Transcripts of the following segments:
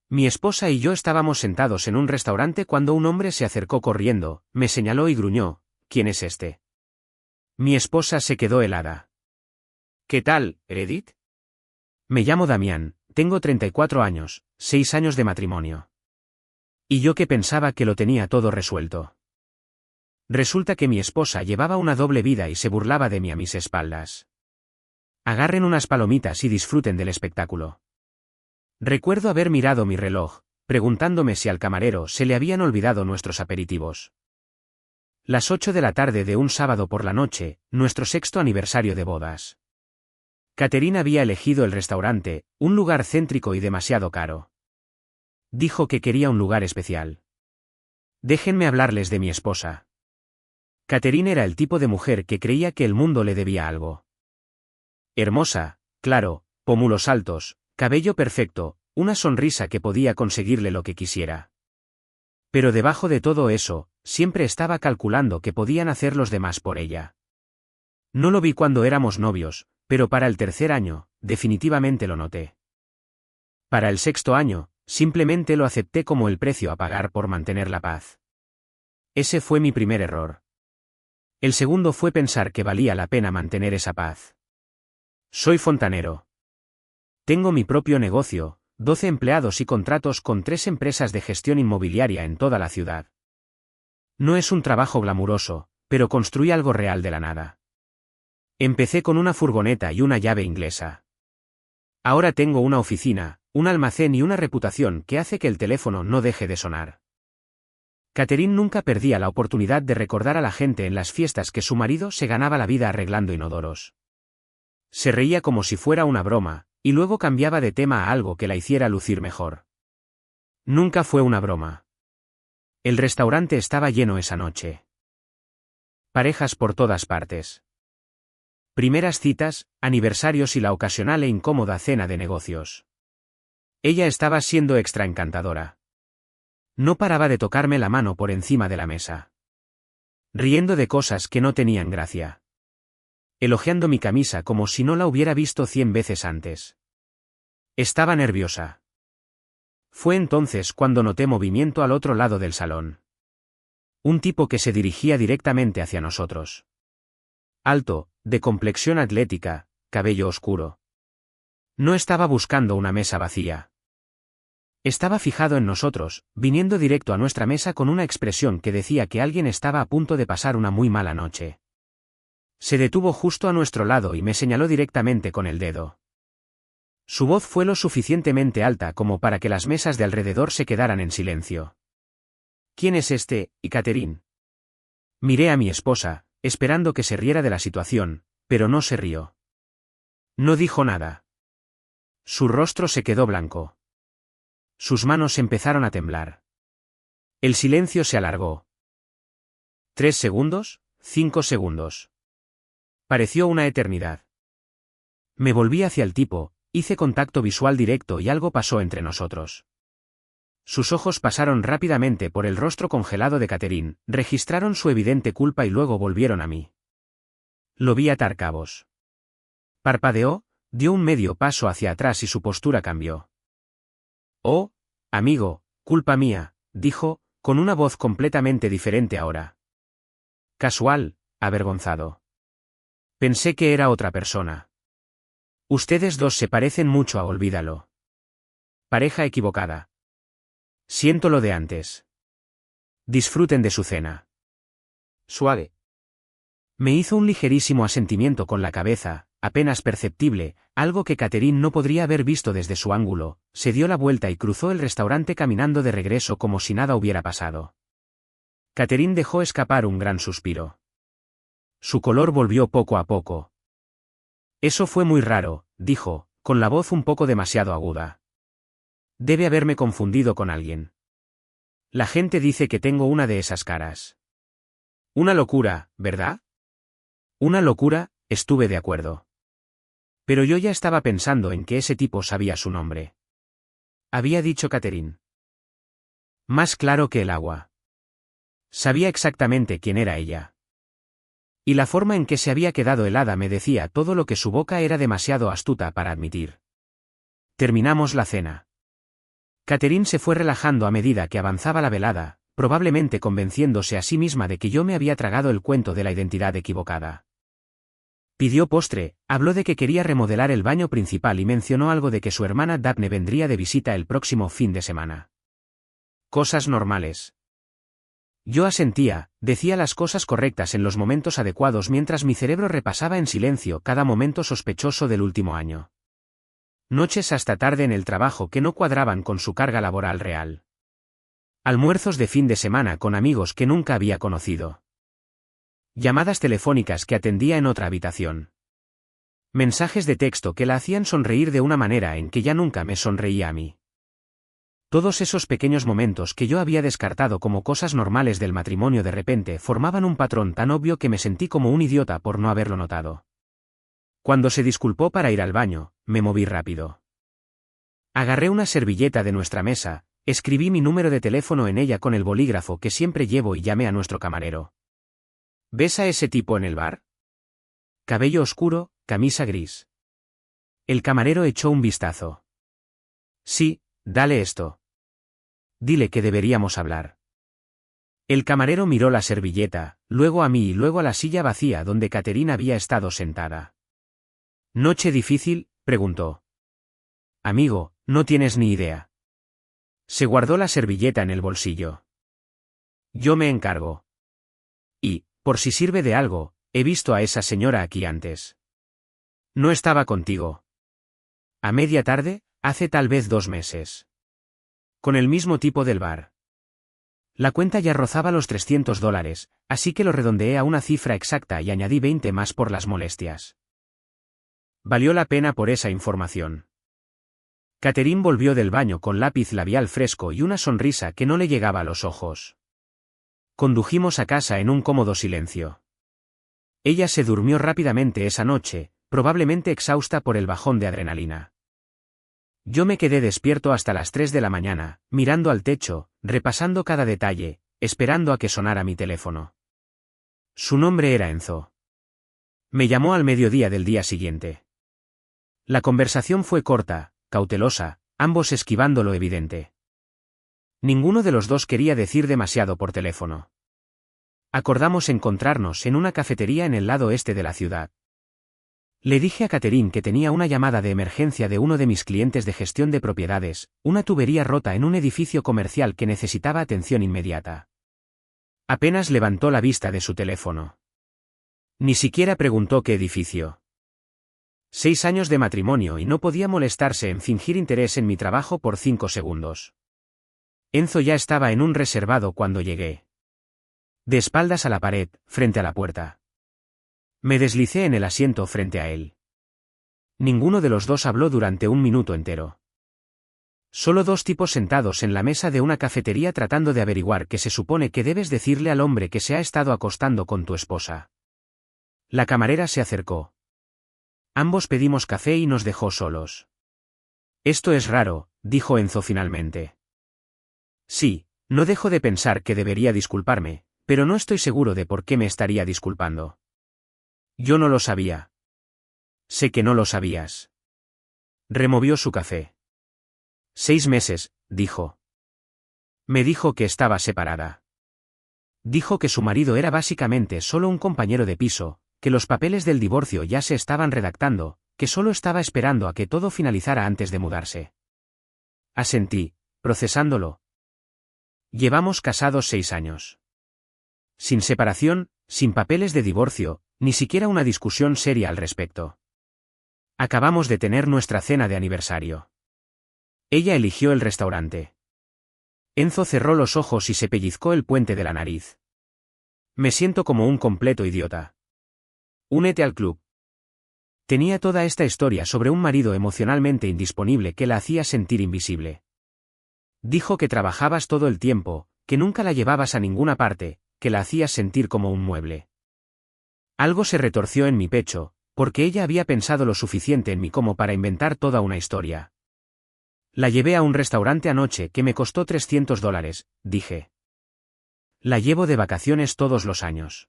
Mi esposa y yo estábamos sentados en un restaurante cuando un hombre se acercó corriendo, me señaló y gruñó: ¿Quién es este? Mi esposa se quedó helada. ¿Qué tal, Edith? Me llamo Damián, tengo 34 años, 6 años de matrimonio. Y yo que pensaba que lo tenía todo resuelto. Resulta que mi esposa llevaba una doble vida y se burlaba de mí a mis espaldas. Agarren unas palomitas y disfruten del espectáculo. Recuerdo haber mirado mi reloj, preguntándome si al camarero se le habían olvidado nuestros aperitivos. Las 8 de la tarde de un sábado por la noche, nuestro 6º aniversario de bodas. Catherine había elegido el restaurante, un lugar céntrico y demasiado caro. Dijo que quería un lugar especial. Déjenme hablarles de mi esposa. Catherine era el tipo de mujer que creía que el mundo le debía algo. Hermosa, claro, pómulos altos, cabello perfecto, una sonrisa que podía conseguirle lo que quisiera. Pero debajo de todo eso, siempre estaba calculando qué podían hacer los demás por ella. No lo vi cuando éramos novios, pero para el 3er año, definitivamente lo noté. Para el 6º año, simplemente lo acepté como el precio a pagar por mantener la paz. Ese fue mi primer error. El segundo fue pensar que valía la pena mantener esa paz. Soy fontanero. Tengo mi propio negocio, 12 empleados y contratos con 3 empresas de gestión inmobiliaria en toda la ciudad. No es un trabajo glamuroso, pero construí algo real de la nada. Empecé con una furgoneta y una llave inglesa. Ahora tengo una oficina, un almacén y una reputación que hace que el teléfono no deje de sonar. Catherine nunca perdía la oportunidad de recordar a la gente en las fiestas que su marido se ganaba la vida arreglando inodoros. Se reía como si fuera una broma, y luego cambiaba de tema a algo que la hiciera lucir mejor. Nunca fue una broma. El restaurante estaba lleno esa noche. Parejas por todas partes. Primeras citas, aniversarios y la ocasional e incómoda cena de negocios. Ella estaba siendo extra encantadora. No paraba de tocarme la mano por encima de la mesa. Riendo de cosas que no tenían gracia. Elogiando mi camisa como si no la hubiera visto 100 veces antes. Estaba nerviosa. Fue entonces cuando noté movimiento al otro lado del salón. Un tipo que se dirigía directamente hacia nosotros. Alto, de complexión atlética, cabello oscuro. No estaba buscando una mesa vacía. Estaba fijado en nosotros, viniendo directo a nuestra mesa con una expresión que decía que alguien estaba a punto de pasar una muy mala noche. Se detuvo justo a nuestro lado y me señaló directamente con el dedo. Su voz fue lo suficientemente alta como para que las mesas de alrededor se quedaran en silencio. ¿Quién es este, y Catherine? Miré a mi esposa, esperando que se riera de la situación, pero no se rió. No dijo nada. Su rostro se quedó blanco. Sus manos empezaron a temblar. El silencio se alargó. 3 segundos, 5 segundos. Pareció una eternidad. Me volví hacia el tipo, hice contacto visual directo y algo pasó entre nosotros. Sus ojos pasaron rápidamente por el rostro congelado de Catherine, registraron su evidente culpa y luego volvieron a mí. Lo vi atar cabos. Parpadeó, dio un medio paso hacia atrás y su postura cambió. Oh, amigo, culpa mía, dijo, con una voz completamente diferente ahora. Casual, avergonzado. Pensé que era otra persona. Ustedes dos se parecen mucho a Olvídalo. Pareja equivocada. Siento lo de antes. Disfruten de su cena. Suave. Me hizo un ligerísimo asentimiento con la cabeza, apenas perceptible, algo que Catherine no podría haber visto desde su ángulo, se dio la vuelta y cruzó el restaurante caminando de regreso como si nada hubiera pasado. Catherine dejó escapar un gran suspiro. Su color volvió poco a poco. Eso fue muy raro, dijo, con la voz un poco demasiado aguda. Debe haberme confundido con alguien. La gente dice que tengo una de esas caras. Una locura, ¿verdad? Una locura, estuve de acuerdo. Pero yo ya estaba pensando en que ese tipo sabía su nombre. Había dicho Catherine. Más claro que el agua. Sabía exactamente quién era ella. Y la forma en que se había quedado helada me decía todo lo que su boca era demasiado astuta para admitir. Terminamos la cena. Catherine se fue relajando a medida que avanzaba la velada, probablemente convenciéndose a sí misma de que yo me había tragado el cuento de la identidad equivocada. Pidió postre, habló de que quería remodelar el baño principal y mencionó algo de que su hermana Daphne vendría de visita el próximo fin de semana. Cosas normales. Yo asentía, decía las cosas correctas en los momentos adecuados mientras mi cerebro repasaba en silencio cada momento sospechoso del último año. Noches hasta tarde en el trabajo que no cuadraban con su carga laboral real. Almuerzos de fin de semana con amigos que nunca había conocido. Llamadas telefónicas que atendía en otra habitación. Mensajes de texto que la hacían sonreír de una manera en que ya nunca me sonreía a mí. Todos esos pequeños momentos que yo había descartado como cosas normales del matrimonio de repente formaban un patrón tan obvio que me sentí como un idiota por no haberlo notado. Cuando se disculpó para ir al baño, me moví rápido. Agarré una servilleta de nuestra mesa, escribí mi número de teléfono en ella con el bolígrafo que siempre llevo y llamé a nuestro camarero. ¿Ves a ese tipo en el bar? Cabello oscuro, camisa gris. El camarero echó un vistazo. Sí, dale esto. Dile que deberíamos hablar. El camarero miró la servilleta, luego a mí y luego a la silla vacía donde Catherine había estado sentada. ¿Noche difícil?, preguntó. Amigo, no tienes ni idea. Se guardó la servilleta en el bolsillo. Yo me encargo. Y, por si sirve de algo, he visto a esa señora aquí antes. No estaba contigo. A media tarde, hace tal vez 2 meses. Con el mismo tipo del bar. La cuenta ya rozaba los $300, así que lo redondeé a una cifra exacta y añadí 20 más por las molestias. Valió la pena por esa información. Catherine volvió del baño con lápiz labial fresco y una sonrisa que no le llegaba a los ojos. Condujimos a casa en un cómodo silencio. Ella se durmió rápidamente esa noche, probablemente exhausta por el bajón de adrenalina. Yo me quedé despierto hasta las 3 de la mañana, mirando al techo, repasando cada detalle, esperando a que sonara mi teléfono. Su nombre era Enzo. Me llamó al mediodía del día siguiente. La conversación fue corta, cautelosa, ambos esquivando lo evidente. Ninguno de los dos quería decir demasiado por teléfono. Acordamos encontrarnos en una cafetería en el lado este de la ciudad. Le dije a Catherine que tenía una llamada de emergencia de uno de mis clientes de gestión de propiedades, una tubería rota en un edificio comercial que necesitaba atención inmediata. Apenas levantó la vista de su teléfono. Ni siquiera preguntó qué edificio. 6 años de matrimonio y no podía molestarse en fingir interés en mi trabajo por 5 segundos. Enzo ya estaba en un reservado cuando llegué. De espaldas a la pared, frente a la puerta. Me deslicé en el asiento frente a él. Ninguno de los dos habló durante 1 minuto entero. Solo 2 tipos sentados en la mesa de una cafetería tratando de averiguar qué se supone que debes decirle al hombre que se ha estado acostando con tu esposa. La camarera se acercó. Ambos pedimos café y nos dejó solos. Esto es raro, dijo Enzo finalmente. Sí, no dejo de pensar que debería disculparme, pero no estoy seguro de por qué me estaría disculpando. Yo no lo sabía. Sé que no lo sabías. Removió su café. 6 meses, dijo. Me dijo que estaba separada. Dijo que su marido era básicamente solo un compañero de piso, que los papeles del divorcio ya se estaban redactando, que solo estaba esperando a que todo finalizara antes de mudarse. Asentí, procesándolo. Llevamos casados 6 años. Sin separación, sin papeles de divorcio, ni siquiera una discusión seria al respecto. Acabamos de tener nuestra cena de aniversario. Ella eligió el restaurante. Enzo cerró los ojos y se pellizcó el puente de la nariz. Me siento como un completo idiota. Únete al club. Tenía toda esta historia sobre un marido emocionalmente indisponible que la hacía sentir invisible. Dijo que trabajabas todo el tiempo, que nunca la llevabas a ninguna parte, que la hacías sentir como un mueble. Algo se retorció en mi pecho, porque ella había pensado lo suficiente en mí como para inventar toda una historia. La llevé a un restaurante anoche que me costó $300, dije. La llevo de vacaciones todos los años.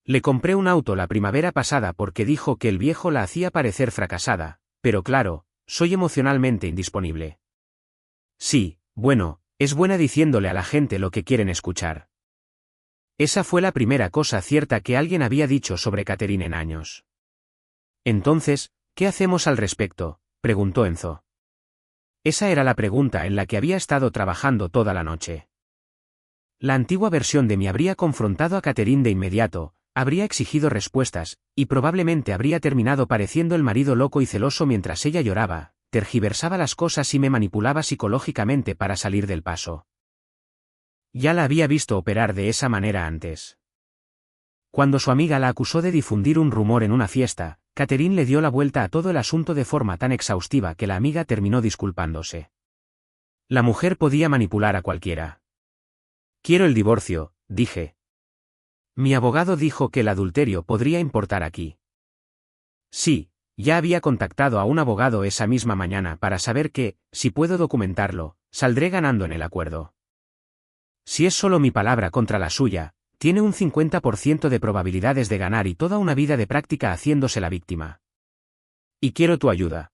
Le compré un auto la primavera pasada porque dijo que el viejo la hacía parecer fracasada, pero claro, soy emocionalmente indisponible. Sí, bueno, es buena diciéndole a la gente lo que quieren escuchar. Esa fue la primera cosa cierta que alguien había dicho sobre Catherine en años. Entonces, ¿qué hacemos al respecto?, preguntó Enzo. Esa era la pregunta en la que había estado trabajando toda la noche. La antigua versión de mí habría confrontado a Catherine de inmediato, habría exigido respuestas, y probablemente habría terminado pareciendo el marido loco y celoso mientras ella lloraba, tergiversaba las cosas y me manipulaba psicológicamente para salir del paso. Ya la había visto operar de esa manera antes. Cuando su amiga la acusó de difundir un rumor en una fiesta, Catherine le dio la vuelta a todo el asunto de forma tan exhaustiva que la amiga terminó disculpándose. La mujer podía manipular a cualquiera. Quiero el divorcio, dije. Mi abogado dijo que el adulterio podría importar aquí. Sí, ya había contactado a un abogado esa misma mañana para saber que, si puedo documentarlo, saldré ganando en el acuerdo. Si es solo mi palabra contra la suya, tiene un 50% de probabilidades de ganar y toda una vida de práctica haciéndose la víctima. Y quiero tu ayuda.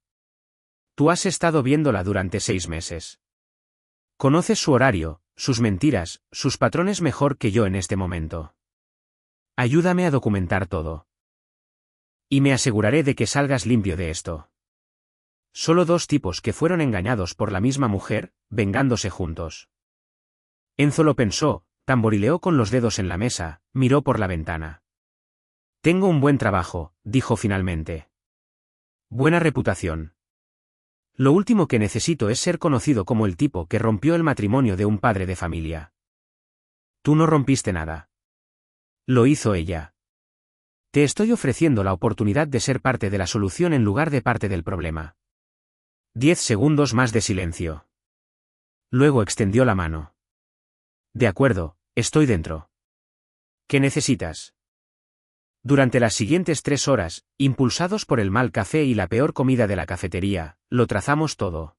Tú has estado viéndola durante 6 meses. Conoces su horario, sus mentiras, sus patrones mejor que yo en este momento. Ayúdame a documentar todo. Y me aseguraré de que salgas limpio de esto. Solo 2 tipos que fueron engañados por la misma mujer, vengándose juntos. Enzo lo pensó, tamborileó con los dedos en la mesa, miró por la ventana. Tengo un buen trabajo, dijo finalmente. Buena reputación. Lo último que necesito es ser conocido como el tipo que rompió el matrimonio de un padre de familia. Tú no rompiste nada. Lo hizo ella. Te estoy ofreciendo la oportunidad de ser parte de la solución en lugar de parte del problema. 10 segundos más de silencio. Luego extendió la mano. De acuerdo, estoy dentro. ¿Qué necesitas? Durante las siguientes 3 horas, impulsados por el mal café y la peor comida de la cafetería, lo trazamos todo.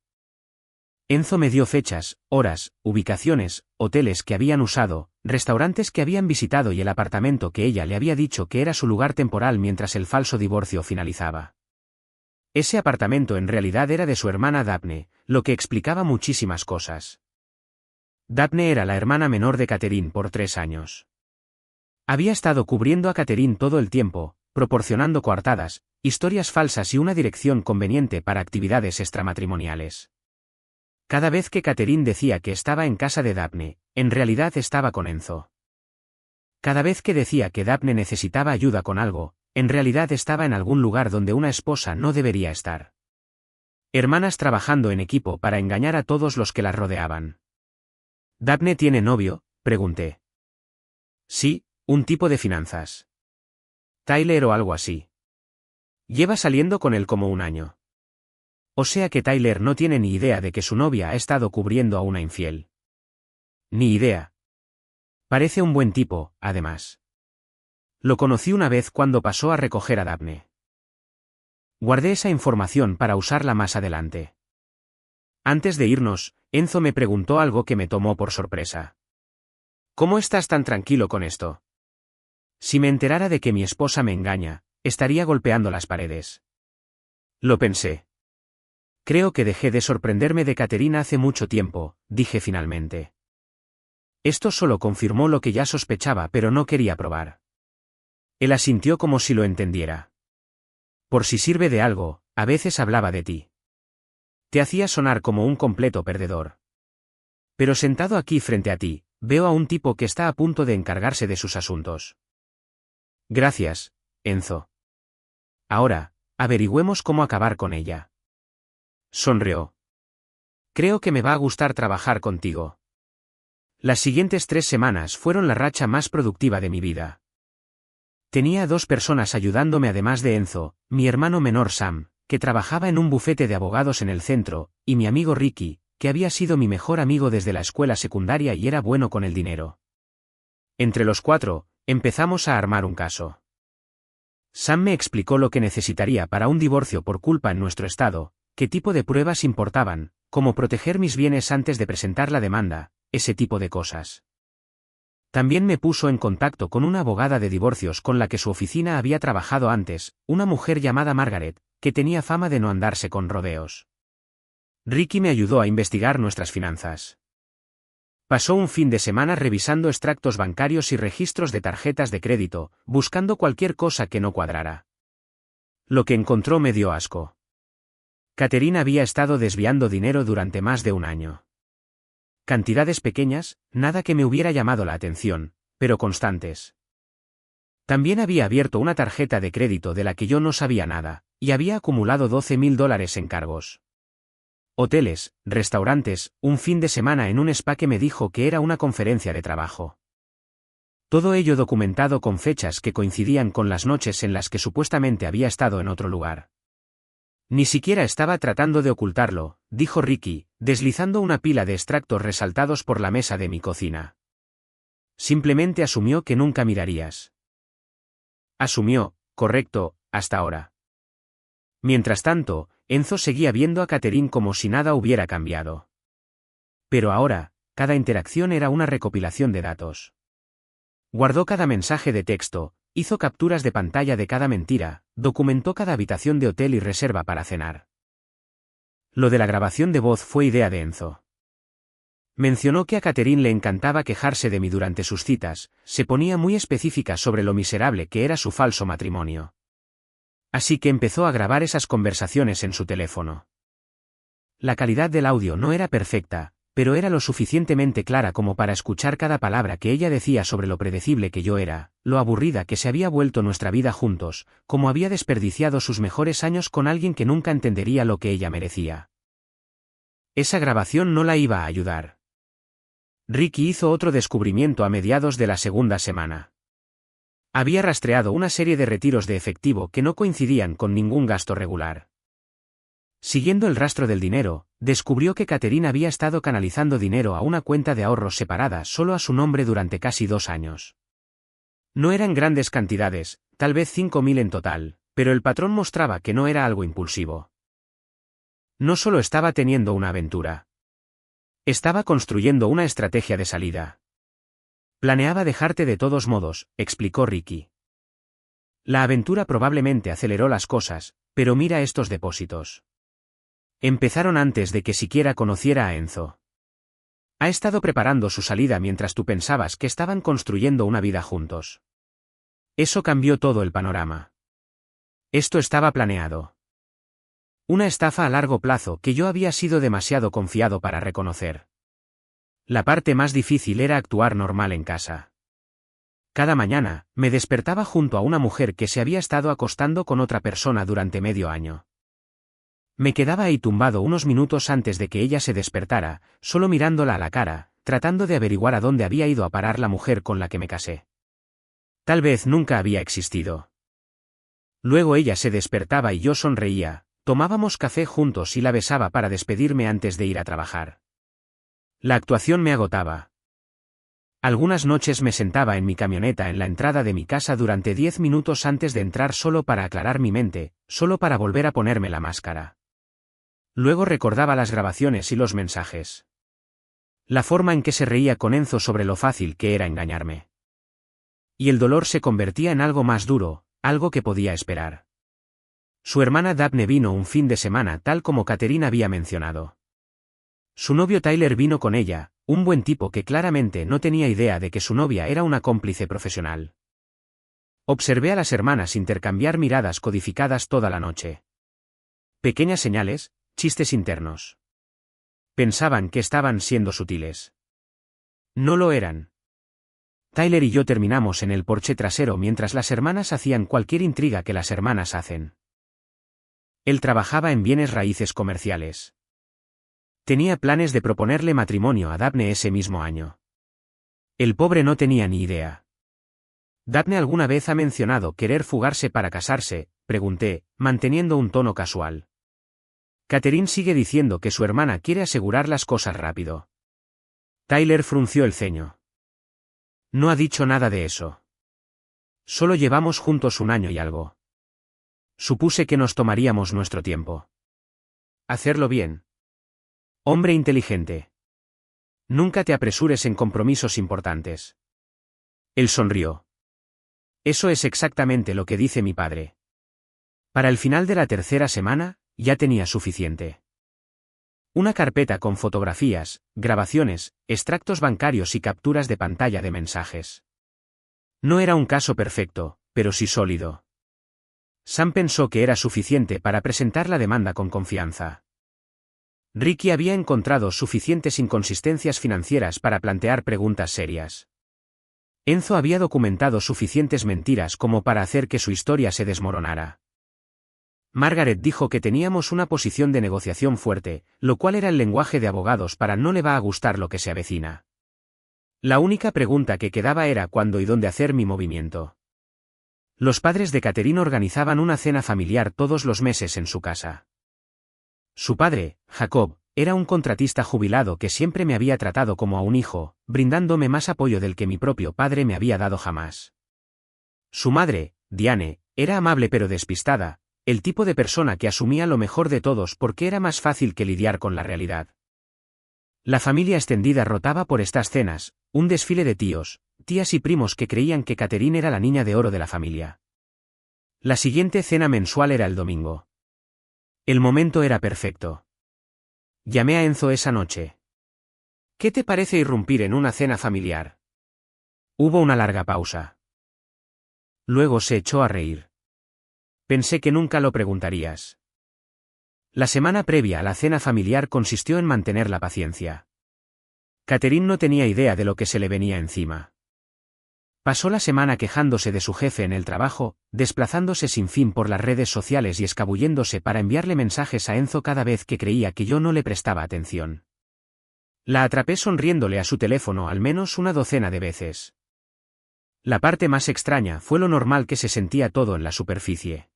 Enzo me dio fechas, horas, ubicaciones, hoteles que habían usado, restaurantes que habían visitado y el apartamento que ella le había dicho que era su lugar temporal mientras el falso divorcio finalizaba. Ese apartamento en realidad era de su hermana Daphne, lo que explicaba muchísimas cosas. Daphne era la hermana menor de Catherine por 3 años. Había estado cubriendo a Catherine todo el tiempo, proporcionando coartadas, historias falsas y una dirección conveniente para actividades extramatrimoniales. Cada vez que Catherine decía que estaba en casa de Daphne, en realidad estaba con Enzo. Cada vez que decía que Daphne necesitaba ayuda con algo, en realidad estaba en algún lugar donde una esposa no debería estar. Hermanas trabajando en equipo para engañar a todos los que las rodeaban. ¿Daphne tiene novio?, pregunté. Sí, un tipo de finanzas. Tyler o algo así. Lleva saliendo con él como 1 año. O sea que Tyler no tiene ni idea de que su novia ha estado cubriendo a una infiel. Ni idea. Parece un buen tipo, además. Lo conocí una vez cuando pasó a recoger a Daphne. Guardé esa información para usarla más adelante. Antes de irnos, Enzo me preguntó algo que me tomó por sorpresa. ¿Cómo estás tan tranquilo con esto? Si me enterara de que mi esposa me engaña, estaría golpeando las paredes. Lo pensé. Creo que dejé de sorprenderme de Caterina hace mucho tiempo, dije finalmente. Esto solo confirmó lo que ya sospechaba pero no quería probar. Él asintió como si lo entendiera. Por si sirve de algo, a veces hablaba de ti. Te hacía sonar como un completo perdedor. Pero sentado aquí frente a ti, veo a un tipo que está a punto de encargarse de sus asuntos. Gracias, Enzo. Ahora, averigüemos cómo acabar con ella. Sonrió. Creo que me va a gustar trabajar contigo. Las siguientes 3 semanas fueron la racha más productiva de mi vida. Tenía a 2 personas ayudándome además de Enzo, mi hermano menor Sam, que trabajaba en un bufete de abogados en el centro, y mi amigo Ricky, que había sido mi mejor amigo desde la escuela secundaria y era bueno con el dinero. Entre los 4, empezamos a armar un caso. Sam me explicó lo que necesitaría para un divorcio por culpa en nuestro estado, qué tipo de pruebas importaban, cómo proteger mis bienes antes de presentar la demanda, ese tipo de cosas. También me puso en contacto con una abogada de divorcios con la que su oficina había trabajado antes, una mujer llamada Margaret, que tenía fama de no andarse con rodeos. Ricky me ayudó a investigar nuestras finanzas. Pasó un fin de semana revisando extractos bancarios y registros de tarjetas de crédito, buscando cualquier cosa que no cuadrara. Lo que encontró me dio asco. Catherine había estado desviando dinero durante más de un año. Cantidades pequeñas, nada que me hubiera llamado la atención, pero constantes. También había abierto una tarjeta de crédito de la que yo no sabía nada, y había acumulado $12,000 en cargos. Hoteles, restaurantes, un fin de semana en un spa que me dijo que era una conferencia de trabajo. Todo ello documentado con fechas que coincidían con las noches en las que supuestamente había estado en otro lugar. Ni siquiera estaba tratando de ocultarlo, dijo Ricky, deslizando una pila de extractos resaltados por la mesa de mi cocina. Simplemente asumió que nunca mirarías. Asumió, correcto, hasta ahora. Mientras tanto, Enzo seguía viendo a Catherine como si nada hubiera cambiado. Pero ahora, cada interacción era una recopilación de datos. Guardó cada mensaje de texto, hizo capturas de pantalla de cada mentira, documentó cada habitación de hotel y reserva para cenar. Lo de la grabación de voz fue idea de Enzo. Mencionó que a Catherine le encantaba quejarse de mí durante sus citas, se ponía muy específica sobre lo miserable que era su falso matrimonio. Así que empezó a grabar esas conversaciones en su teléfono. La calidad del audio no era perfecta, pero era lo suficientemente clara como para escuchar cada palabra que ella decía sobre lo predecible que yo era, lo aburrida que se había vuelto nuestra vida juntos, cómo había desperdiciado sus mejores años con alguien que nunca entendería lo que ella merecía. Esa grabación no la iba a ayudar. Ricky hizo otro descubrimiento a mediados de la segunda semana. Había rastreado una serie de retiros de efectivo que no coincidían con ningún gasto regular. Siguiendo el rastro del dinero, descubrió que Catherine había estado canalizando dinero a una cuenta de ahorros separada solo a su nombre durante casi 2 años. No eran grandes cantidades, tal vez 5,000 en total, pero el patrón mostraba que no era algo impulsivo. No solo estaba teniendo una aventura. Estaba construyendo una estrategia de salida. Planeaba dejarte de todos modos, explicó Ricky. La aventura probablemente aceleró las cosas, pero mira estos depósitos. Empezaron antes de que siquiera conociera a Enzo. Ha estado preparando su salida mientras tú pensabas que estaban construyendo una vida juntos. Eso cambió todo el panorama. Esto estaba planeado. Una estafa a largo plazo que yo había sido demasiado confiado para reconocer. La parte más difícil era actuar normal en casa. Cada mañana, me despertaba junto a una mujer que se había estado acostando con otra persona durante medio año. Me quedaba ahí tumbado unos minutos antes de que ella se despertara, solo mirándola a la cara, tratando de averiguar a dónde había ido a parar la mujer con la que me casé. Tal vez nunca había existido. Luego ella se despertaba y yo sonreía, tomábamos café juntos y la besaba para despedirme antes de ir a trabajar. La actuación me agotaba. Algunas noches me sentaba en mi camioneta en la entrada de mi casa durante 10 minutos antes de entrar solo para aclarar mi mente, solo para volver a ponerme la máscara. Luego recordaba las grabaciones y los mensajes. La forma en que se reía con Enzo sobre lo fácil que era engañarme. Y el dolor se convertía en algo más duro, algo que podía esperar. Su hermana Daphne vino un fin de semana tal como Catherine había mencionado. Su novio Tyler vino con ella, un buen tipo que claramente no tenía idea de que su novia era una cómplice profesional. Observé a las hermanas intercambiar miradas codificadas toda la noche. Pequeñas señales, chistes internos. Pensaban que estaban siendo sutiles. No lo eran. Tyler y yo terminamos en el porche trasero mientras las hermanas hacían cualquier intriga que las hermanas hacen. Él trabajaba en bienes raíces comerciales. Tenía planes de proponerle matrimonio a Daphne ese mismo año. El pobre no tenía ni idea. ¿Daphne alguna vez ha mencionado querer fugarse para casarse?, pregunté, manteniendo un tono casual. Catherine sigue diciendo que su hermana quiere asegurar las cosas rápido. Tyler frunció el ceño. No ha dicho nada de eso. Solo llevamos juntos 1 año y algo. Supuse que nos tomaríamos nuestro tiempo. Hacerlo bien. Hombre inteligente. Nunca te apresures en compromisos importantes. Él sonrió. Eso es exactamente lo que dice mi padre. Para el final de la 3ª semana, ya tenía suficiente. Una carpeta con fotografías, grabaciones, extractos bancarios y capturas de pantalla de mensajes. No era un caso perfecto, pero sí sólido. Sam pensó que era suficiente para presentar la demanda con confianza. Ricky había encontrado suficientes inconsistencias financieras para plantear preguntas serias. Enzo había documentado suficientes mentiras como para hacer que su historia se desmoronara. Margaret dijo que teníamos una posición de negociación fuerte, lo cual era el lenguaje de abogados para no le va a gustar lo que se avecina. La única pregunta que quedaba era cuándo y dónde hacer mi movimiento. Los padres de Catherine organizaban una cena familiar todos los meses en su casa. Su padre, Jacob, era un contratista jubilado que siempre me había tratado como a un hijo, brindándome más apoyo del que mi propio padre me había dado jamás. Su madre, Diane, era amable pero despistada, el tipo de persona que asumía lo mejor de todos porque era más fácil que lidiar con la realidad. La familia extendida rotaba por estas cenas, un desfile de tíos, tías y primos que creían que Catherine era la niña de oro de la familia. La siguiente cena mensual era el domingo. El momento era perfecto. Llamé a Enzo esa noche. ¿Qué te parece irrumpir en una cena familiar? Hubo una larga pausa. Luego se echó a reír. Pensé que nunca lo preguntarías. La semana previa a la cena familiar consistió en mantener la paciencia. Catherine no tenía idea de lo que se le venía encima. Pasó la semana quejándose de su jefe en el trabajo, desplazándose sin fin por las redes sociales y escabulléndose para enviarle mensajes a Enzo cada vez que creía que yo no le prestaba atención. La atrapé sonriéndole a su teléfono al menos una docena de veces. La parte más extraña fue lo normal que se sentía todo en la superficie.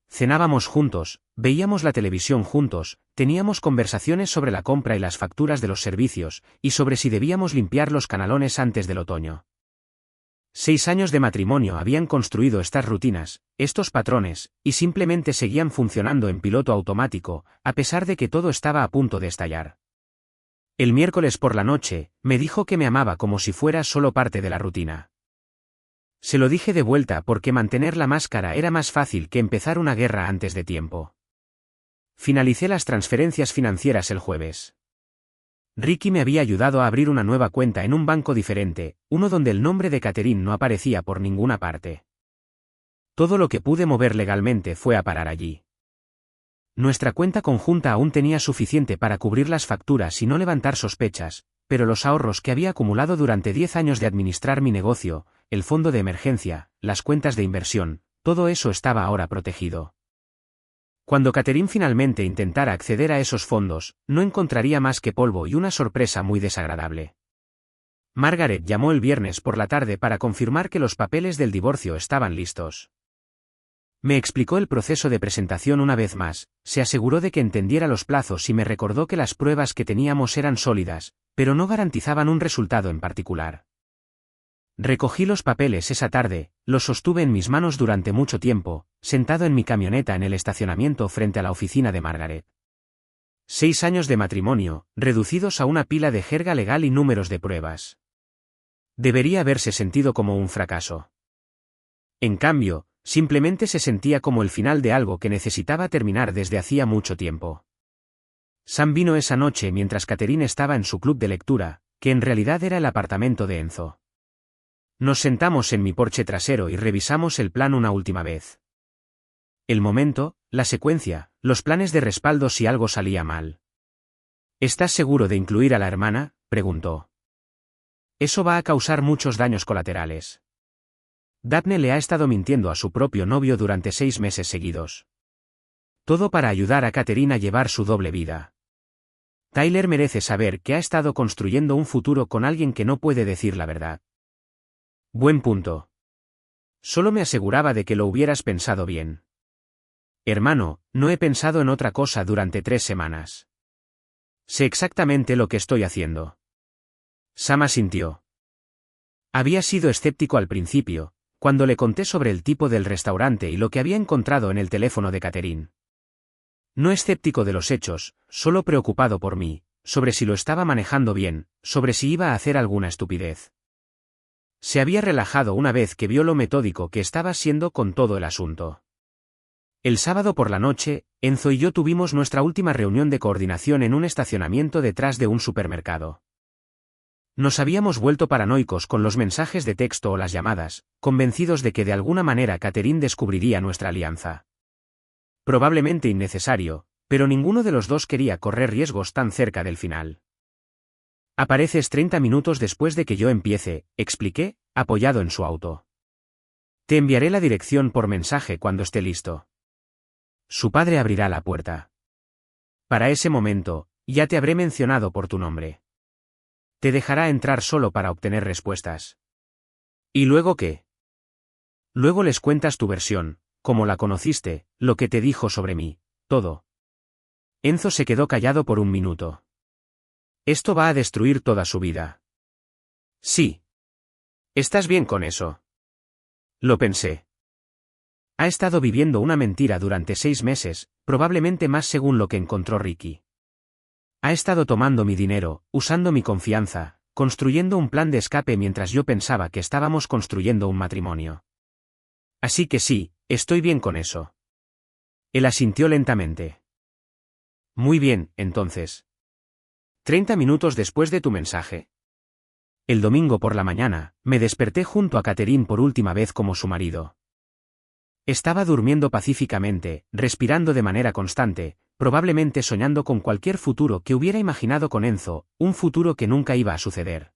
Cenábamos juntos, veíamos la televisión juntos, teníamos conversaciones sobre la compra y las facturas de los servicios, y sobre si debíamos limpiar los canalones antes del otoño. 6 años de matrimonio habían construido estas rutinas, estos patrones, y simplemente seguían funcionando en piloto automático, a pesar de que todo estaba a punto de estallar. El miércoles por la noche, me dijo que me amaba como si fuera solo parte de la rutina. Se lo dije de vuelta porque mantener la máscara era más fácil que empezar una guerra antes de tiempo. Finalicé las transferencias financieras el jueves. Ricky me había ayudado a abrir una nueva cuenta en un banco diferente, uno donde el nombre de Catherine no aparecía por ninguna parte. Todo lo que pude mover legalmente fue a parar allí. Nuestra cuenta conjunta aún tenía suficiente para cubrir las facturas y no levantar sospechas, pero los ahorros que había acumulado durante 10 años de administrar mi negocio, el fondo de emergencia, las cuentas de inversión, todo eso estaba ahora protegido. Cuando Catherine finalmente intentara acceder a esos fondos, no encontraría más que polvo y una sorpresa muy desagradable. Margaret llamó el viernes por la tarde para confirmar que los papeles del divorcio estaban listos. Me explicó el proceso de presentación una vez más, se aseguró de que entendiera los plazos y me recordó que las pruebas que teníamos eran sólidas, pero no garantizaban un resultado en particular. Recogí los papeles esa tarde, los sostuve en mis manos durante mucho tiempo, sentado en mi camioneta en el estacionamiento frente a la oficina de Margaret. 6 años de matrimonio, reducidos a una pila de jerga legal y números de pruebas. Debería haberse sentido como un fracaso. En cambio, simplemente se sentía como el final de algo que necesitaba terminar desde hacía mucho tiempo. Sam vino esa noche mientras Catherine estaba en su club de lectura, que en realidad era el apartamento de Enzo. Nos sentamos en mi porche trasero y revisamos el plan una última vez. El momento, la secuencia, los planes de respaldo si algo salía mal. ¿Estás seguro de incluir a la hermana?, preguntó. Eso va a causar muchos daños colaterales. Daphne le ha estado mintiendo a su propio novio durante 6 meses seguidos. Todo para ayudar a Catherine a llevar su doble vida. Tyler merece saber que ha estado construyendo un futuro con alguien que no puede decir la verdad. Buen punto. Solo me aseguraba de que lo hubieras pensado bien. Hermano, no he pensado en otra cosa durante 3 semanas. Sé exactamente lo que estoy haciendo. Sam asintió. Había sido escéptico al principio, cuando le conté sobre el tipo del restaurante y lo que había encontrado en el teléfono de Catherine. No escéptico de los hechos, solo preocupado por mí, sobre si lo estaba manejando bien, sobre si iba a hacer alguna estupidez. Se había relajado una vez que vio lo metódico que estaba siendo con todo el asunto. El sábado por la noche, Enzo y yo tuvimos nuestra última reunión de coordinación en un estacionamiento detrás de un supermercado. Nos habíamos vuelto paranoicos con los mensajes de texto o las llamadas, convencidos de que de alguna manera Catherine descubriría nuestra alianza. Probablemente innecesario, pero ninguno de los dos quería correr riesgos tan cerca del final. Apareces 30 minutos después de que yo empiece, expliqué, apoyado en su auto. Te enviaré la dirección por mensaje cuando esté listo. Su padre abrirá la puerta. Para ese momento, ya te habré mencionado por tu nombre. Te dejará entrar solo para obtener respuestas. ¿Y luego qué? Luego les cuentas tu versión, cómo la conociste, lo que te dijo sobre mí, todo. Enzo se quedó callado por un minuto. Esto va a destruir toda su vida. Sí. ¿Estás bien con eso? Lo pensé. Ha estado viviendo una mentira durante 6 meses, probablemente más según lo que encontró Ricky. Ha estado tomando mi dinero, usando mi confianza, construyendo un plan de escape mientras yo pensaba que estábamos construyendo un matrimonio. Así que sí, estoy bien con eso. Él asintió lentamente. Muy bien, entonces. 30 minutos después de tu mensaje. El domingo por la mañana, me desperté junto a Catherine por última vez como su marido. Estaba durmiendo pacíficamente, respirando de manera constante, probablemente soñando con cualquier futuro que hubiera imaginado con Enzo, un futuro que nunca iba a suceder.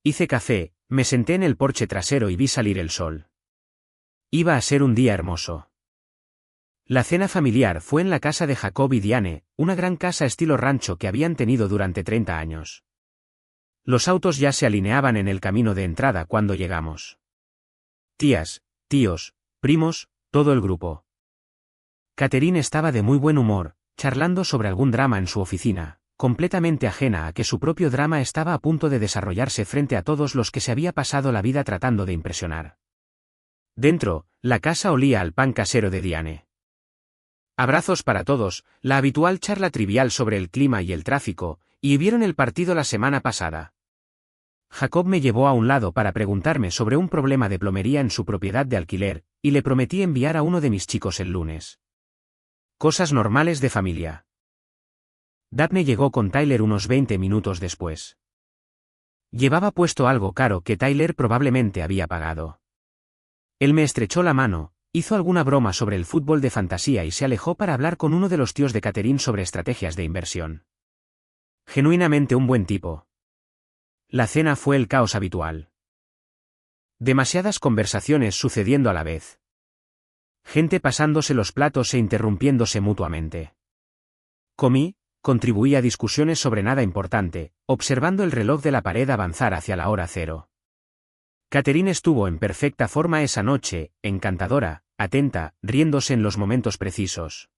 Hice café, me senté en el porche trasero y vi salir el sol. Iba a ser un día hermoso. La cena familiar fue en la casa de Jacob y Diane, una gran casa estilo rancho que habían tenido durante 30 años. Los autos ya se alineaban en el camino de entrada cuando llegamos. Tías, tíos, primos, todo el grupo. Catherine estaba de muy buen humor, charlando sobre algún drama en su oficina, completamente ajena a que su propio drama estaba a punto de desarrollarse frente a todos los que se había pasado la vida tratando de impresionar. Dentro, la casa olía al pan casero de Diane. Abrazos para todos, la habitual charla trivial sobre el clima y el tráfico, y vieron el partido la semana pasada. Jacob me llevó a un lado para preguntarme sobre un problema de plomería en su propiedad de alquiler, y le prometí enviar a uno de mis chicos el lunes. Cosas normales de familia. Daphne llegó con Tyler unos 20 minutos después. Llevaba puesto algo caro que Tyler probablemente había pagado. Él me estrechó la mano, hizo alguna broma sobre el fútbol de fantasía y se alejó para hablar con uno de los tíos de Catherine sobre estrategias de inversión. Genuinamente un buen tipo. La cena fue el caos habitual. Demasiadas conversaciones sucediendo a la vez. Gente pasándose los platos e interrumpiéndose mutuamente. Comí, contribuí a discusiones sobre nada importante, observando el reloj de la pared avanzar hacia la hora cero. Catherine estuvo en perfecta forma esa noche, encantadora, atenta, riéndose en los momentos precisos.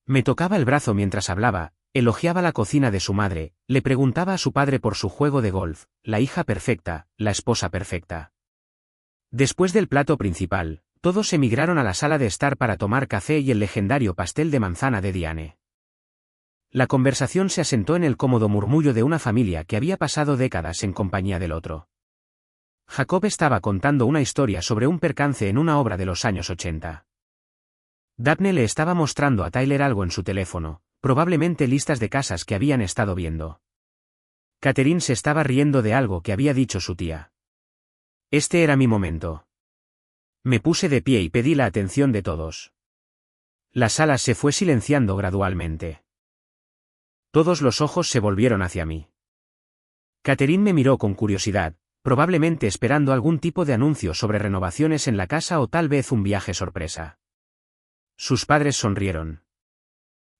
Me tocaba el brazo mientras hablaba, elogiaba la cocina de su madre, le preguntaba a su padre por su juego de golf, la hija perfecta, la esposa perfecta. Después del plato principal, todos emigraron a la sala de estar para tomar café y el legendario pastel de manzana de Diane. La conversación se asentó en el cómodo murmullo de una familia que había pasado décadas en compañía del otro. Jacob estaba contando una historia sobre un percance en una obra de los años 80. Daphne le estaba mostrando a Tyler algo en su teléfono, probablemente listas de casas que habían estado viendo. Catherine se estaba riendo de algo que había dicho su tía. Este era mi momento. Me puse de pie y pedí la atención de todos. La sala se fue silenciando gradualmente. Todos los ojos se volvieron hacia mí. Catherine me miró con curiosidad, probablemente esperando algún tipo de anuncio sobre renovaciones en la casa o tal vez un viaje sorpresa. Sus padres sonrieron.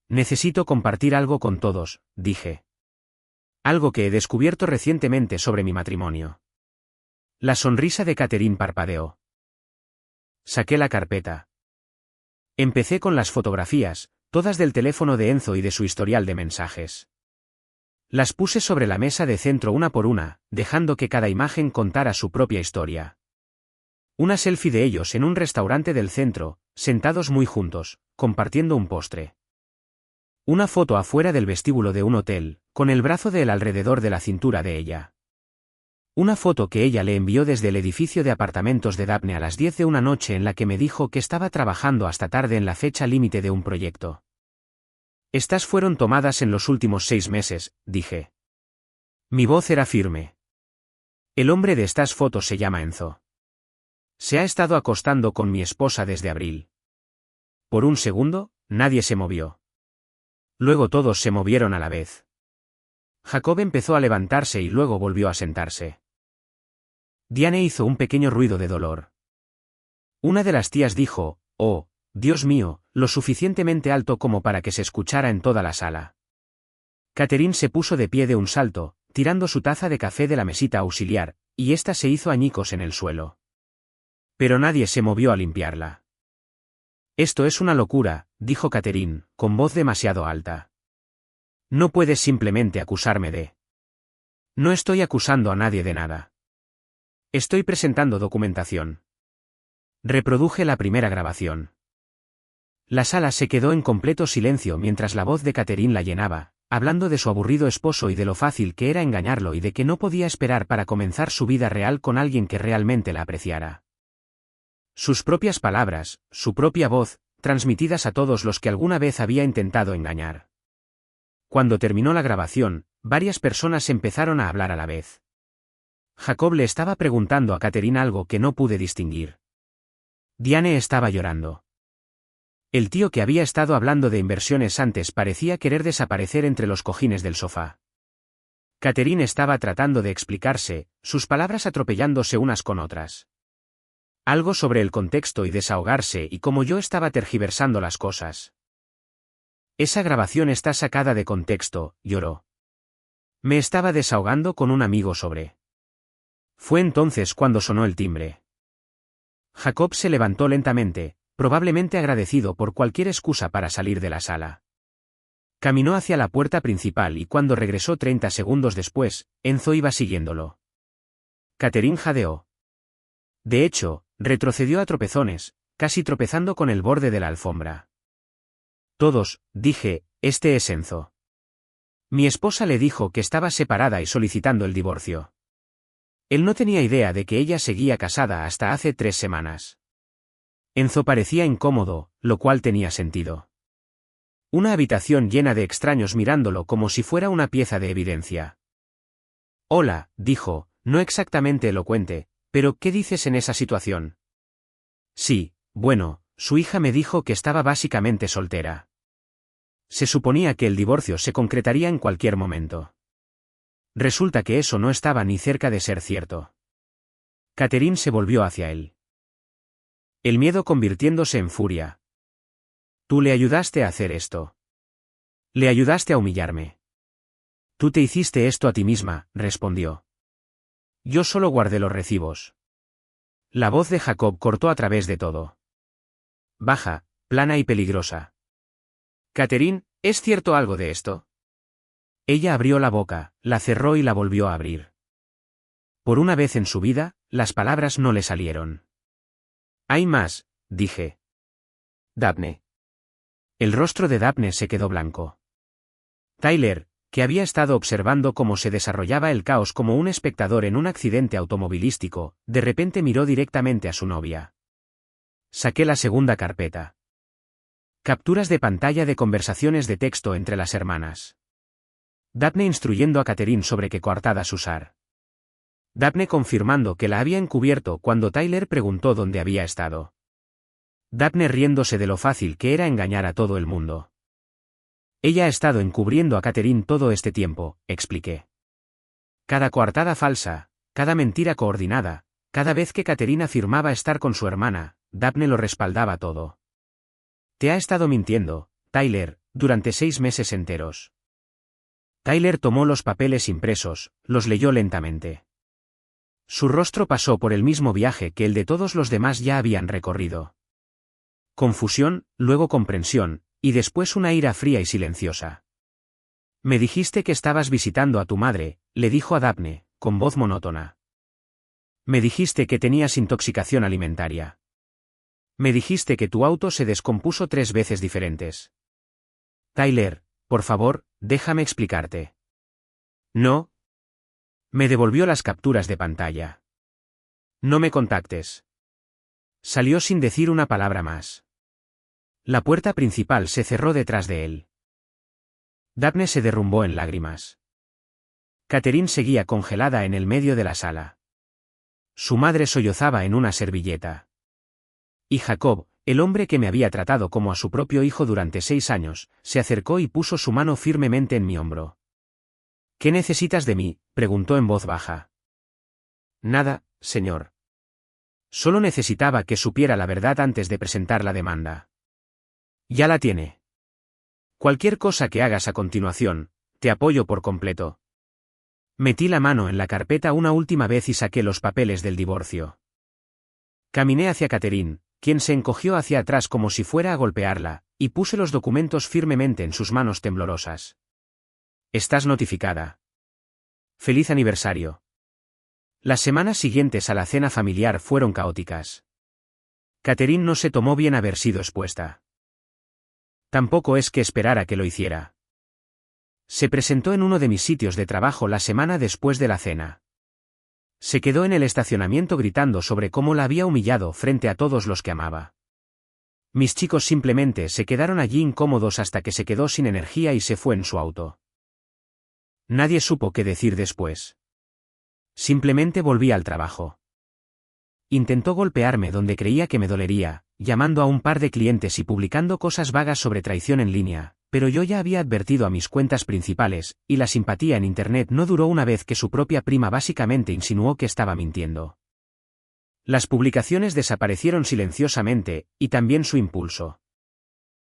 Necesito compartir algo con todos, dije. Algo que he descubierto recientemente sobre mi matrimonio. La sonrisa de Catherine parpadeó. Saqué la carpeta. Empecé con las fotografías, todas del teléfono de Enzo y de su historial de mensajes. Las puse sobre la mesa de centro una por una, dejando que cada imagen contara su propia historia. Una selfie de ellos en un restaurante del centro, sentados muy juntos, compartiendo un postre. Una foto afuera del vestíbulo de un hotel, con el brazo de él alrededor de la cintura de ella. Una foto que ella le envió desde el edificio de apartamentos de Daphne a las 10 de una noche en la que me dijo que estaba trabajando hasta tarde en la fecha límite de un proyecto. Estas fueron tomadas en los últimos 6 meses, dije. Mi voz era firme. El hombre de estas fotos se llama Enzo. Se ha estado acostando con mi esposa desde abril. Por un segundo, nadie se movió. Luego todos se movieron a la vez. Jacob empezó a levantarse y luego volvió a sentarse. Diane hizo un pequeño ruido de dolor. Una de las tías dijo, «Oh, Dios mío», lo suficientemente alto como para que se escuchara en toda la sala. Catherine se puso de pie de un salto, tirando su taza de café de la mesita auxiliar, y ésta se hizo añicos en el suelo. Pero nadie se movió a limpiarla. «Esto es una locura», dijo Catherine, con voz demasiado alta. «No puedes simplemente acusarme de...». «No estoy acusando a nadie de nada. Estoy presentando documentación». Reproduje la primera grabación. La sala se quedó en completo silencio mientras la voz de Catherine la llenaba, hablando de su aburrido esposo y de lo fácil que era engañarlo y de que no podía esperar para comenzar su vida real con alguien que realmente la apreciara. Sus propias palabras, su propia voz, transmitidas a todos los que alguna vez había intentado engañar. Cuando terminó la grabación, varias personas empezaron a hablar a la vez. Jacob le estaba preguntando a Catherine algo que no pude distinguir. Diane estaba llorando. El tío que había estado hablando de inversiones antes parecía querer desaparecer entre los cojines del sofá. Catherine estaba tratando de explicarse, sus palabras atropellándose unas con otras. Algo sobre el contexto y desahogarse y cómo yo estaba tergiversando las cosas. Esa grabación está sacada de contexto, lloró. Me estaba desahogando con un amigo sobre. Fue entonces cuando sonó el timbre. Jacob se levantó lentamente, probablemente agradecido por cualquier excusa para salir de la sala. Caminó hacia la puerta principal y cuando regresó 30 segundos después, Enzo iba siguiéndolo. Catherine jadeó. De hecho, retrocedió a tropezones, casi tropezando con el borde de la alfombra. Todos, dije, este es Enzo. Mi esposa le dijo que estaba separada y solicitando el divorcio. Él no tenía idea de que ella seguía casada hasta hace 3 semanas. Enzo parecía incómodo, lo cual tenía sentido. Una habitación llena de extraños mirándolo como si fuera una pieza de evidencia. Hola, dijo, no exactamente elocuente, pero ¿qué dices en esa situación? Sí, bueno, su hija me dijo que estaba básicamente soltera. Se suponía que el divorcio se concretaría en cualquier momento. Resulta que eso no estaba ni cerca de ser cierto. Catherine se volvió hacia él. El miedo convirtiéndose en furia. Tú le ayudaste a hacer esto. Le ayudaste a humillarme. Tú te hiciste esto a ti misma, respondió. Yo solo guardé los recibos. La voz de Jacob cortó a través de todo. Baja, plana y peligrosa. Catherine, ¿es cierto algo de esto? Ella abrió la boca, la cerró y la volvió a abrir. Por una vez en su vida, las palabras no le salieron. Hay más, dije. Daphne. El rostro de Daphne se quedó blanco. Tyler, que había estado observando cómo se desarrollaba el caos como un espectador en un accidente automovilístico, de repente miró directamente a su novia. Saqué la segunda carpeta. Capturas de pantalla de conversaciones de texto entre las hermanas. Daphne instruyendo a Catherine sobre qué coartadas usar. Daphne confirmando que la había encubierto cuando Tyler preguntó dónde había estado. Daphne riéndose de lo fácil que era engañar a todo el mundo. Ella ha estado encubriendo a Catherine todo este tiempo, expliqué. Cada coartada falsa, cada mentira coordinada, cada vez que Catherine afirmaba estar con su hermana, Daphne lo respaldaba todo. Te ha estado mintiendo, Tyler, durante 6 meses enteros. Tyler tomó los papeles impresos, los leyó lentamente. Su rostro pasó por el mismo viaje que el de todos los demás ya habían recorrido. Confusión, luego comprensión, y después una ira fría y silenciosa. Me dijiste que estabas visitando a tu madre, le dijo a Daphne, con voz monótona. Me dijiste que tenías intoxicación alimentaria. Me dijiste que tu auto se descompuso 3 veces diferentes. Tyler, por favor, déjame explicarte. No. Me devolvió las capturas de pantalla. No me contactes. Salió sin decir una palabra más. La puerta principal se cerró detrás de él. Daphne se derrumbó en lágrimas. Catherine seguía congelada en el medio de la sala. Su madre sollozaba en una servilleta. Y Jacob, el hombre que me había tratado como a su propio hijo durante 6 años, se acercó y puso su mano firmemente en mi hombro. «¿Qué necesitas de mí?», preguntó en voz baja. «Nada, señor. Solo necesitaba que supiera la verdad antes de presentar la demanda». «Ya la tiene. Cualquier cosa que hagas a continuación, te apoyo por completo». Metí la mano en la carpeta una última vez y saqué los papeles del divorcio. Caminé hacia Catherine, quien se encogió hacia atrás como si fuera a golpearla, y puse los documentos firmemente en sus manos temblorosas. «Estás notificada. Feliz aniversario». Las semanas siguientes a la cena familiar fueron caóticas. Catherine no se tomó bien haber sido expuesta. Tampoco es que esperara que lo hiciera. Se presentó en uno de mis sitios de trabajo la semana después de la cena. Se quedó en el estacionamiento gritando sobre cómo la había humillado frente a todos los que amaba. Mis chicos simplemente se quedaron allí incómodos hasta que se quedó sin energía y se fue en su auto. Nadie supo qué decir después. Simplemente volví al trabajo. Intentó golpearme donde creía que me dolería, llamando a un par de clientes y publicando cosas vagas sobre traición en línea, pero yo ya había advertido a mis cuentas principales, y la simpatía en Internet no duró una vez que su propia prima básicamente insinuó que estaba mintiendo. Las publicaciones desaparecieron silenciosamente, y también su impulso.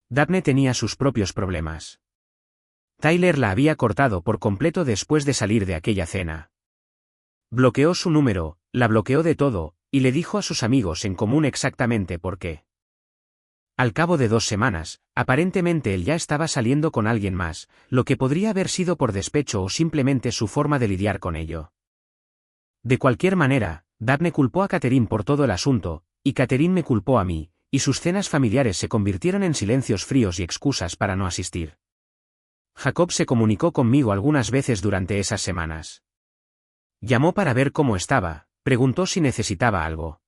Daphne tenía sus propios problemas. Tyler la había cortado por completo después de salir de aquella cena. Bloqueó su número, la bloqueó de todo, y le dijo a sus amigos en común exactamente por qué. Al cabo de 2 semanas, aparentemente él ya estaba saliendo con alguien más, lo que podría haber sido por despecho o simplemente su forma de lidiar con ello. De cualquier manera, Daphne culpó a Catherine por todo el asunto, y Catherine me culpó a mí, y sus cenas familiares se convirtieron en silencios fríos y excusas para no asistir. Jacob se comunicó conmigo algunas veces durante esas semanas. Llamó para ver cómo estaba, preguntó si necesitaba algo.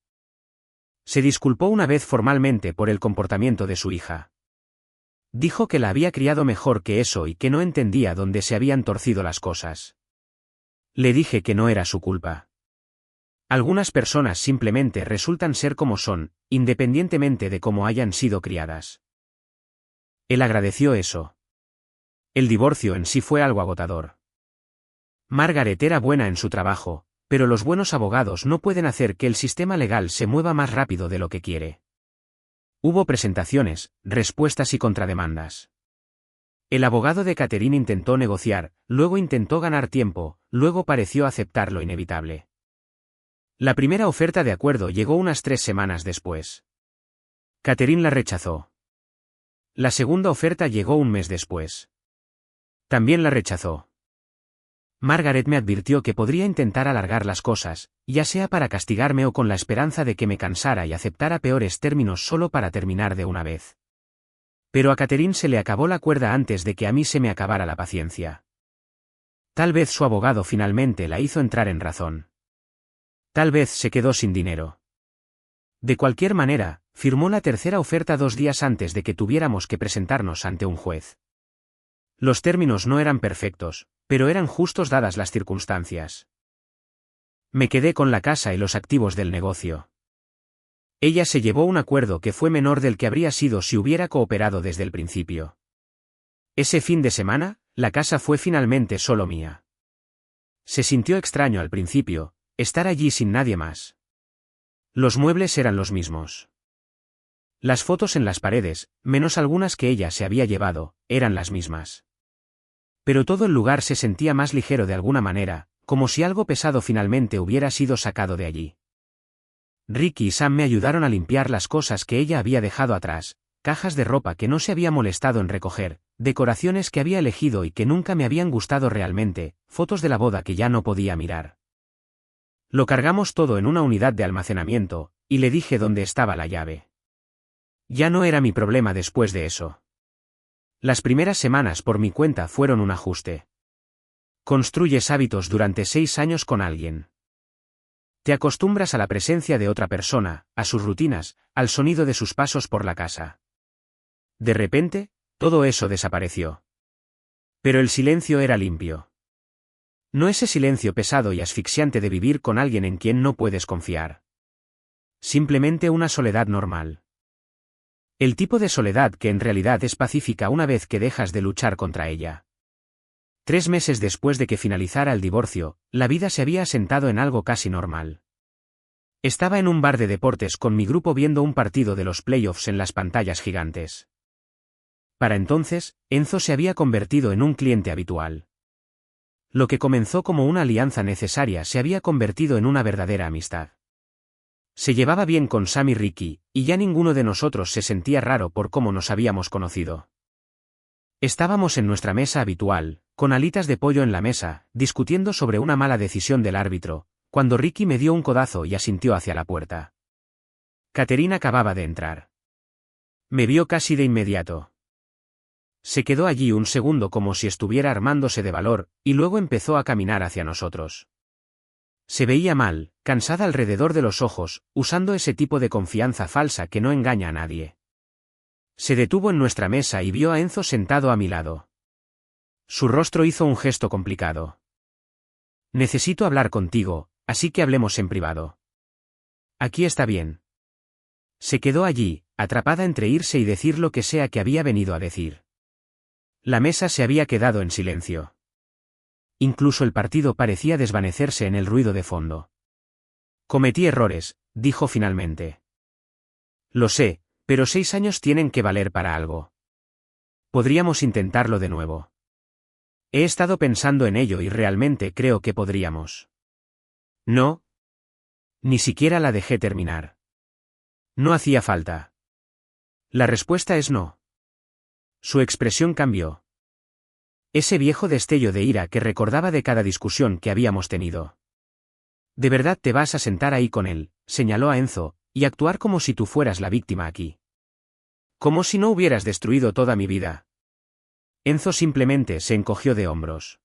Se disculpó una vez formalmente por el comportamiento de su hija. Dijo que la había criado mejor que eso y que no entendía dónde se habían torcido las cosas. Le dije que no era su culpa. Algunas personas simplemente resultan ser como son, independientemente de cómo hayan sido criadas. Él agradeció eso. El divorcio en sí fue algo agotador. Margaret era buena en su trabajo, pero los buenos abogados no pueden hacer que el sistema legal se mueva más rápido de lo que quiere. Hubo presentaciones, respuestas y contrademandas. El abogado de Catherine intentó negociar, luego intentó ganar tiempo, luego pareció aceptar lo inevitable. La primera oferta de acuerdo llegó unas 3 semanas después. Catherine la rechazó. La segunda oferta llegó un mes después. También la rechazó. Margaret me advirtió que podría intentar alargar las cosas, ya sea para castigarme o con la esperanza de que me cansara y aceptara peores términos solo para terminar de una vez. Pero a Catherine se le acabó la cuerda antes de que a mí se me acabara la paciencia. Tal vez su abogado finalmente la hizo entrar en razón. Tal vez se quedó sin dinero. De cualquier manera, firmó la tercera oferta 2 días antes de que tuviéramos que presentarnos ante un juez. Los términos no eran perfectos, pero eran justos dadas las circunstancias. Me quedé con la casa y los activos del negocio. Ella se llevó un acuerdo que fue menor del que habría sido si hubiera cooperado desde el principio. Ese fin de semana, la casa fue finalmente solo mía. Se sintió extraño al principio, estar allí sin nadie más. Los muebles eran los mismos. Las fotos en las paredes, menos algunas que ella se había llevado, eran las mismas. Pero todo el lugar se sentía más ligero de alguna manera, como si algo pesado finalmente hubiera sido sacado de allí. Ricky y Sam me ayudaron a limpiar las cosas que ella había dejado atrás, cajas de ropa que no se había molestado en recoger, decoraciones que había elegido y que nunca me habían gustado realmente, fotos de la boda que ya no podía mirar. Lo cargamos todo en una unidad de almacenamiento, y le dije dónde estaba la llave. Ya no era mi problema después de eso. Las primeras semanas por mi cuenta fueron un ajuste. Construyes hábitos durante 6 años con alguien. Te acostumbras a la presencia de otra persona, a sus rutinas, al sonido de sus pasos por la casa. De repente, todo eso desapareció. Pero el silencio era limpio. No ese silencio pesado y asfixiante de vivir con alguien en quien no puedes confiar. Simplemente una soledad normal. El tipo de soledad que en realidad es pacífica una vez que dejas de luchar contra ella. 3 meses después de que finalizara el divorcio, la vida se había asentado en algo casi normal. Estaba en un bar de deportes con mi grupo viendo un partido de los playoffs en las pantallas gigantes. Para entonces, Enzo se había convertido en un cliente habitual. Lo que comenzó como una alianza necesaria se había convertido en una verdadera amistad. Se llevaba bien con Sam y Ricky, y ya ninguno de nosotros se sentía raro por cómo nos habíamos conocido. Estábamos en nuestra mesa habitual, con alitas de pollo en la mesa, discutiendo sobre una mala decisión del árbitro, cuando Ricky me dio un codazo y asintió hacia la puerta. Catherine acababa de entrar. Me vio casi de inmediato. Se quedó allí un segundo como si estuviera armándose de valor, y luego empezó a caminar hacia nosotros. Se veía mal, cansada alrededor de los ojos, usando ese tipo de confianza falsa que no engaña a nadie. Se detuvo en nuestra mesa y vio a Enzo sentado a mi lado. Su rostro hizo un gesto complicado. Necesito hablar contigo, así que hablemos en privado. Aquí está bien. Se quedó allí, atrapada entre irse y decir lo que sea que había venido a decir. La mesa se había quedado en silencio. Incluso el partido parecía desvanecerse en el ruido de fondo. Cometí errores, dijo finalmente. Lo sé, pero 6 años tienen que valer para algo. Podríamos intentarlo de nuevo. He estado pensando en ello y realmente creo que podríamos. No. Ni siquiera la dejé terminar. No hacía falta. La respuesta es no. Su expresión cambió. Ese viejo destello de ira que recordaba de cada discusión que habíamos tenido. ¿De verdad te vas a sentar ahí con él?, señaló a Enzo, y actuar como si tú fueras la víctima aquí? Como si no hubieras destruido toda mi vida. Enzo simplemente se encogió de hombros.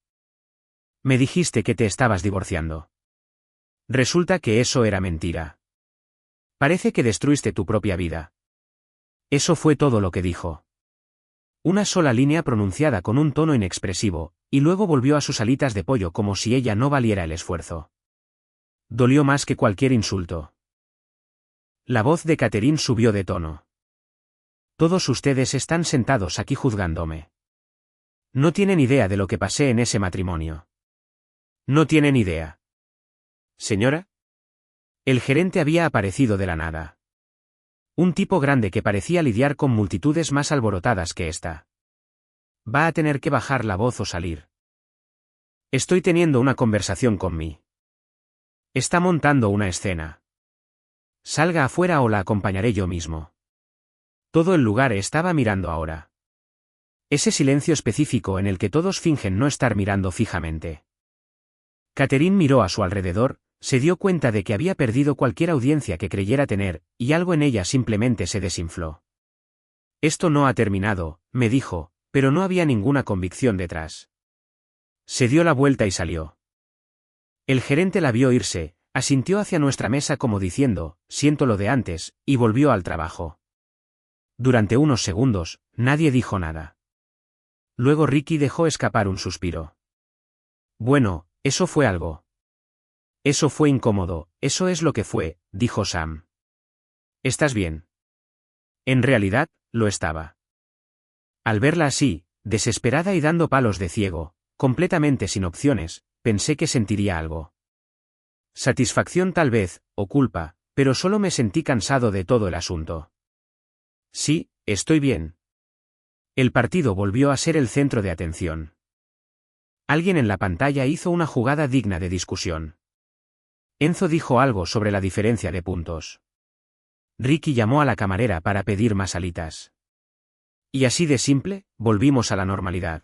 Me dijiste que te estabas divorciando. Resulta que eso era mentira. Parece que destruiste tu propia vida. Eso fue todo lo que dijo. Una sola línea pronunciada con un tono inexpresivo, y luego volvió a sus alitas de pollo como si ella no valiera el esfuerzo. Dolió más que cualquier insulto. La voz de Catherine subió de tono. Todos ustedes están sentados aquí juzgándome. No tienen idea de lo que pasé en ese matrimonio. No tienen idea. ¿Señora? El gerente había aparecido de la nada. Un tipo grande que parecía lidiar con multitudes más alborotadas que esta. Va a tener que bajar la voz o salir. Estoy teniendo una conversación con mí. Está montando una escena. Salga afuera o la acompañaré yo mismo. Todo el lugar estaba mirando ahora. Ese silencio específico en el que todos fingen no estar mirando fijamente. Catherine miró a su alrededor, se dio cuenta de que había perdido cualquier audiencia que creyera tener, y algo en ella simplemente se desinfló. Esto no ha terminado, me dijo, pero no había ninguna convicción detrás. Se dio la vuelta y salió. El gerente la vio irse, asintió hacia nuestra mesa como diciendo, siento lo de antes, y volvió al trabajo. Durante unos segundos, nadie dijo nada. Luego Ricky dejó escapar un suspiro. Bueno, eso fue algo. Eso fue incómodo, eso es lo que fue, dijo Sam. ¿Estás bien? En realidad, lo estaba. Al verla así, desesperada y dando palos de ciego, completamente sin opciones, pensé que sentiría algo. Satisfacción tal vez, o culpa, pero solo me sentí cansado de todo el asunto. Sí, estoy bien. El partido volvió a ser el centro de atención. Alguien en la pantalla hizo una jugada digna de discusión. Enzo dijo algo sobre la diferencia de puntos. Ricky llamó a la camarera para pedir más alitas. Y así de simple, volvimos a la normalidad.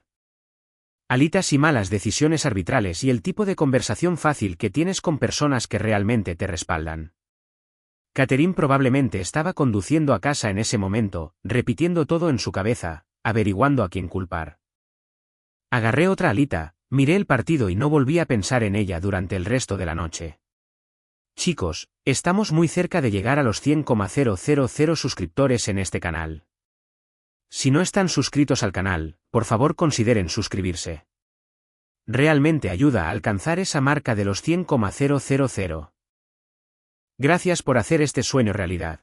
Alitas y malas decisiones arbitrales y el tipo de conversación fácil que tienes con personas que realmente te respaldan. Catherine probablemente estaba conduciendo a casa en ese momento, repitiendo todo en su cabeza, averiguando a quién culpar. Agarré otra alita, Miré el partido y no volví a pensar en ella durante el resto de la noche. Chicos, estamos muy cerca de llegar a los 100,000 suscriptores en este canal. Si no están suscritos al canal, por favor consideren suscribirse. Realmente ayuda a alcanzar esa marca de los 100,000. Gracias por hacer este sueño realidad.